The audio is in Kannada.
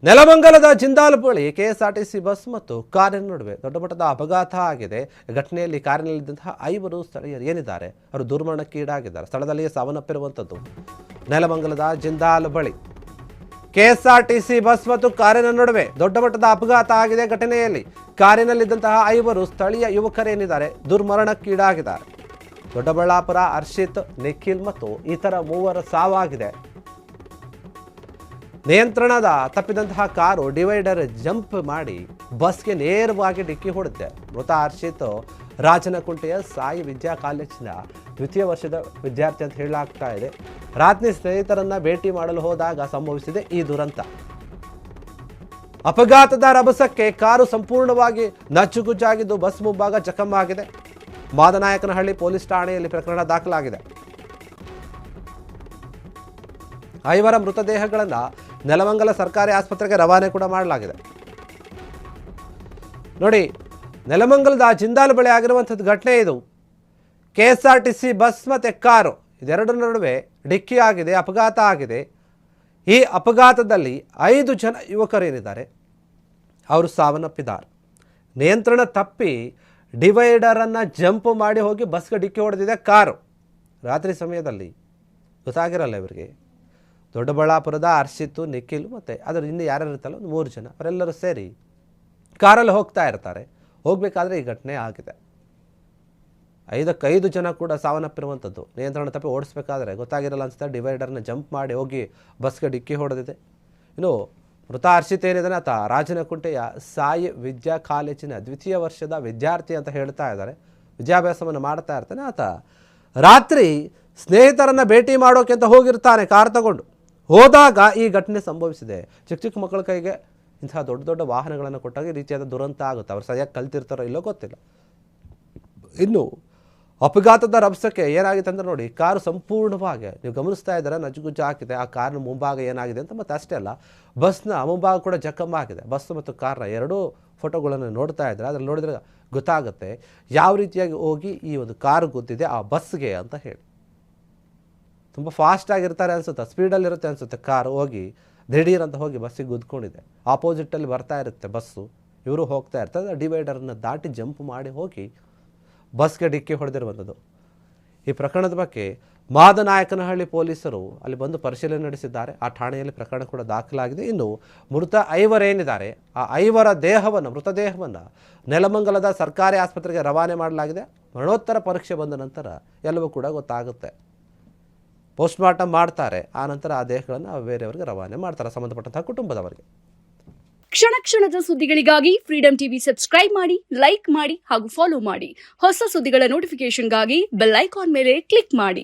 ನೆಲಮಂಗಲದ ಜಿಂದಾಲ್ ಬಳಿ ಕೆಎಸ್ಆರ್ಟಿಸಿ ಬಸ್ ಮತ್ತು ಕಾರಿನ ನಡುವೆ ದೊಡ್ಡ ಮಟ್ಟದ ಅಪಘಾತ ಆಗಿದೆ. ಘಟನೆಯಲ್ಲಿ ಕಾರಿನಲ್ಲಿದ್ದಂತಹ 5 ಸ್ಥಳೀಯರು ಏನಿದ್ದಾರೆ ಅವರು ದುರ್ಮರಣಕ್ಕೀಡಾಗಿದ್ದಾರೆ. ಸ್ಥಳದಲ್ಲಿಯೇ ಸಾವನ್ನಪ್ಪಿರುವಂಥದ್ದು. ನೆಲಮಂಗಲದ ಜಿಂದಾಲ್ ಬಳಿ ಕೆಎಸ್ಆರ್ಟಿಸಿ ಬಸ್ ಮತ್ತು ಕಾರಿನ ನಡುವೆ ದೊಡ್ಡ ಮಟ್ಟದ ಅಪಘಾತ ಆಗಿದೆ. ಘಟನೆಯಲ್ಲಿ ಕಾರಿನಲ್ಲಿದ್ದಂತಹ 5 ಸ್ಥಳೀಯ ಯುವಕರೇನಿದ್ದಾರೆ ದುರ್ಮರಣಕ್ಕೀಡಾಗಿದ್ದಾರೆ. ದೊಡ್ಡಬಳ್ಳಾಪುರ ಹರ್ಷಿತ್, ನಿಖಿಲ್ ಮತ್ತು ಇತರ 3 ಸಾವಾಗಿದೆ. ನಿಯಂತ್ರಣದ ತಪ್ಪಿದಂತಹ ಕಾರು ಡಿವೈಡರ್ ಜಂಪ್ ಮಾಡಿ ಬಸ್ಗೆ ನೇರವಾಗಿ ಡಿಕ್ಕಿ ಹೊಡೆದಿದೆ. ಮೃತ ಹರ್ಷಿತ್ ರಾಜನಕುಂಟೆಯ ಸಾಯಿ ವಿದ್ಯಾ ಕಾಲೇಜಿನ ದ್ವಿತೀಯ ವರ್ಷದ ವಿದ್ಯಾರ್ಥಿ ಅಂತ ಹೇಳಲಾಗ್ತಾ ಇದೆ. ರಾತ್ರಿ ಸ್ನೇಹಿತರನ್ನ ಭೇಟಿ ಮಾಡಲು ಹೋದಾಗ ಸಂಭವಿಸಿದೆ ಈ ದುರಂತ. ಅಪಘಾತದ ರಭಸಕ್ಕೆ ಕಾರು ಸಂಪೂರ್ಣವಾಗಿ ನಚ್ಚುಗುಜ್ಜಾಗಿದ್ದು ಬಸ್ ಮುಂಭಾಗ ಜಖಂ ಆಗಿದೆ. ಮಾದನಾಯಕನಹಳ್ಳಿ ಪೊಲೀಸ್ ಠಾಣೆಯಲ್ಲಿ ಪ್ರಕರಣ ದಾಖಲಾಗಿದೆ. 5 ಮೃತದೇಹಗಳನ್ನು ನೆಲಮಂಗಲ ಸರ್ಕಾರಿ ಆಸ್ಪತ್ರೆಗೆ ರವಾನೆ ಕೂಡ ಮಾಡಲಾಗಿದೆ. ನೋಡಿ, ನೆಲಮಂಗಲದ ಜಿಂದಾಲ್ ಬಳಿ ಆಗಿರುವಂಥದ್ದು ಘಟನೆ ಇದು. ಕೆಎಸ್ಆರ್ಟಿಸಿ ಬಸ್ ಮತ್ತು ಕಾರು ಇದೆರಡರ ನಡುವೆ ಡಿಕ್ಕಿ ಆಗಿದೆ, ಅಪಘಾತ ಆಗಿದೆ. ಈ ಅಪಘಾತದಲ್ಲಿ 5 ಜನ ಯುವಕರೇನಿದ್ದಾರೆ ಅವರು ಸಾವನ್ನಪ್ಪಿದ್ದಾರೆ. ನಿಯಂತ್ರಣ ತಪ್ಪಿ ಡಿವೈಡರನ್ನು ಜಂಪ್ ಮಾಡಿ ಹೋಗಿ ಬಸ್ಗೆ ಡಿಕ್ಕಿ ಹೊಡೆದಿದೆ ಕಾರು. ರಾತ್ರಿ ಸಮಯದಲ್ಲಿ ಗೊತ್ತಾಗಿರಲ್ಲ ಇವರಿಗೆ. ದೊಡ್ಡಬಳ್ಳಾಪುರದ ಹರ್ಷಿತ್, ನಿಖಿಲ್ ಮತ್ತು ಅದರ ಇನ್ನು ಯಾರ್ಯಾರು ಇರ್ತಲ್ಲ 3 ಜನ ಅವರೆಲ್ಲರೂ ಸೇರಿ ಕಾರಲ್ಲಿ ಹೋಗ್ತಾ ಇರ್ತಾರೆ. ಹೋಗಬೇಕಾದ್ರೆ ಈ ಘಟನೆ ಆಗಿದೆ. 5 ಜನ ಕೂಡ ಸಾವನ್ನಪ್ಪಿರುವಂಥದ್ದು. ನಿಯಂತ್ರಣ ತಪ್ಪಿ ಓಡಿಸ್ಬೇಕಾದ್ರೆ ಗೊತ್ತಾಗಿರಲ್ಲ ಅನ್ಸುತ್ತೆ, ಡಿವೈಡರ್ನ ಜಂಪ್ ಮಾಡಿ ಹೋಗಿ ಬಸ್ಗೆ ಡಿಕ್ಕಿ ಹೊಡೆದಿದೆ. ಇನ್ನು ಮೃತ ಹರ್ಷಿತ್ ಏನಿದ್ದಾನೆ ಆತ ರಾಜನಕುಂಟೆಯ ಸಾಯಿ ವಿದ್ಯಾ ಕಾಲೇಜಿನ ದ್ವಿತೀಯ ವರ್ಷದ ವಿದ್ಯಾರ್ಥಿ ಅಂತ ಹೇಳ್ತಾ ಇದ್ದಾರೆ. ವಿದ್ಯಾಭ್ಯಾಸವನ್ನು ಮಾಡ್ತಾ ಇರ್ತಾನೆ. ಆತ ರಾತ್ರಿ ಸ್ನೇಹಿತರನ್ನು ಭೇಟಿ ಮಾಡೋಕೆ ಅಂತ ಹೋಗಿರ್ತಾನೆ ಕಾರ್ ತಗೊಂಡು. ಹೋದಾಗ ಈ ಘಟನೆ ಸಂಭವಿಸಿದೆ. ಚಿಕ್ಕ ಮಕ್ಕಳ ಕೈಗೆ ಇಂತಹ ದೊಡ್ಡ ವಾಹನಗಳನ್ನು ಕೊಟ್ಟಾಗ ಈ ರೀತಿಯಾದ ದುರಂತ ಆಗುತ್ತೆ. ಅವ್ರು ಸರಿಯಾಗಿ ಕಲ್ತಿರ್ತಾರೋ ಇಲ್ಲೋ ಗೊತ್ತಿಲ್ಲ. ಇನ್ನು ಅಪಘಾತದ ರಭಸಕ್ಕೆ ಏನಾಗಿದೆ ಅಂದರೆ ನೋಡಿ, ಕಾರು ಸಂಪೂರ್ಣವಾಗಿ ನೀವು ಗಮನಿಸ್ತಾ ಇದ್ದಾರೆ ನಜ್ಜುಗುಜ್ಜು ಹಾಕಿದೆ. ಆ ಕಾರ್ನ ಮುಂಭಾಗ ಏನಾಗಿದೆ ಅಂತ, ಮತ್ತು ಅಷ್ಟೇ ಅಲ್ಲ ಬಸ್ನ ಮುಂಭಾಗ ಕೂಡ ಜಖಮ್ ಆಗಿದೆ. ಬಸ್ ಮತ್ತು ಕಾರ್ನ 2 ಫೋಟೋಗಳನ್ನು ನೋಡ್ತಾ ಇದ್ದಾರೆ. ಅದ್ರಲ್ಲಿ ನೋಡಿದರೆ ಗೊತ್ತಾಗುತ್ತೆ ಯಾವ ರೀತಿಯಾಗಿ ಹೋಗಿ ಈ ಒಂದು ಕಾರು ಗುದ್ದಿದೆ ಆ ಬಸ್ಗೆ ಅಂತ ಹೇಳಿ. ತುಂಬ ಫಾಸ್ಟಾಗಿರ್ತಾರೆ ಅನಿಸುತ್ತೆ, ಸ್ಪೀಡಲ್ಲಿರುತ್ತೆ ಅನಿಸುತ್ತೆ ಕಾರು. ಹೋಗಿ ದಿಢೀರ್ ಅಂತ ಹೋಗಿ ಬಸ್ಸಿಗೆ ಗುದ್ಕೊಂಡಿದೆ. ಆಪೋಸಿಟಲ್ಲಿ ಬರ್ತಾ ಇರುತ್ತೆ ಬಸ್ಸು, ಇವರು ಹೋಗ್ತಾ ಇರ್ತಾರೆ. ಡಿವೈಡರನ್ನು ದಾಟಿ ಜಂಪ್ ಮಾಡಿ ಹೋಗಿ ಬಸ್ಗೆ ಡಿಕ್ಕಿ ಹೊಡೆದಿರುವಂಥದ್ದು. ಈ ಪ್ರಕರಣದ ಬಗ್ಗೆ ಮಾದನಾಯಕನಹಳ್ಳಿ ಪೊಲೀಸರು ಅಲ್ಲಿ ಬಂದು ಪರಿಶೀಲನೆ ನಡೆಸಿದ್ದಾರೆ. ಆ ಠಾಣೆಯಲ್ಲಿ ಪ್ರಕರಣ ಕೂಡ ದಾಖಲಾಗಿದೆ. ಇನ್ನು ಮೃತ 5 ಏನಿದ್ದಾರೆ ಆ 5 ಮೃತದೇಹವನ್ನು ನೆಲಮಂಗಲದ ಸರ್ಕಾರಿ ಆಸ್ಪತ್ರೆಗೆ ರವಾನೆ ಮಾಡಲಾಗಿದೆ. ಮರಣೋತ್ತರ ಪರೀಕ್ಷೆ ಬಂದ ನಂತರ ಎಲ್ಲವೂ ಕೂಡ ಗೊತ್ತಾಗುತ್ತೆ. ಪೋಸ್ಟ್ಮಾರ್ಟಮ್ ಮಾಡ್ತಾರೆ. ಆ ನಂತರ ಆ ದೇಹಗಳನ್ನು ಬೇರೆಯವರಿಗೆ ರವಾನೆ ಮಾಡ್ತಾರೆ, ಸಂಬಂಧಪಟ್ಟಂತಹ ಕುಟುಂಬದವರಿಗೆ. ಕ್ಷಣದ ಸುದ್ದಿಗಳಿಗಾಗಿ ಫ್ರೀಡಂ ಟಿವಿ ಸಬ್ಸ್ಕ್ರೈಬ್ ಮಾಡಿ, ಲೈಕ್ ಮಾಡಿ ಹಾಗೂ ಫಾಲೋ ಮಾಡಿ. ಹೊಸ ಸುದ್ದಿಗಳ ನೋಟಿಫಿಕೇಶನ್ಗಾಗಿ ಬೆಲ್ ಐಕಾನ್ ಮೇಲೆ ಕ್ಲಿಕ್ ಮಾಡಿ.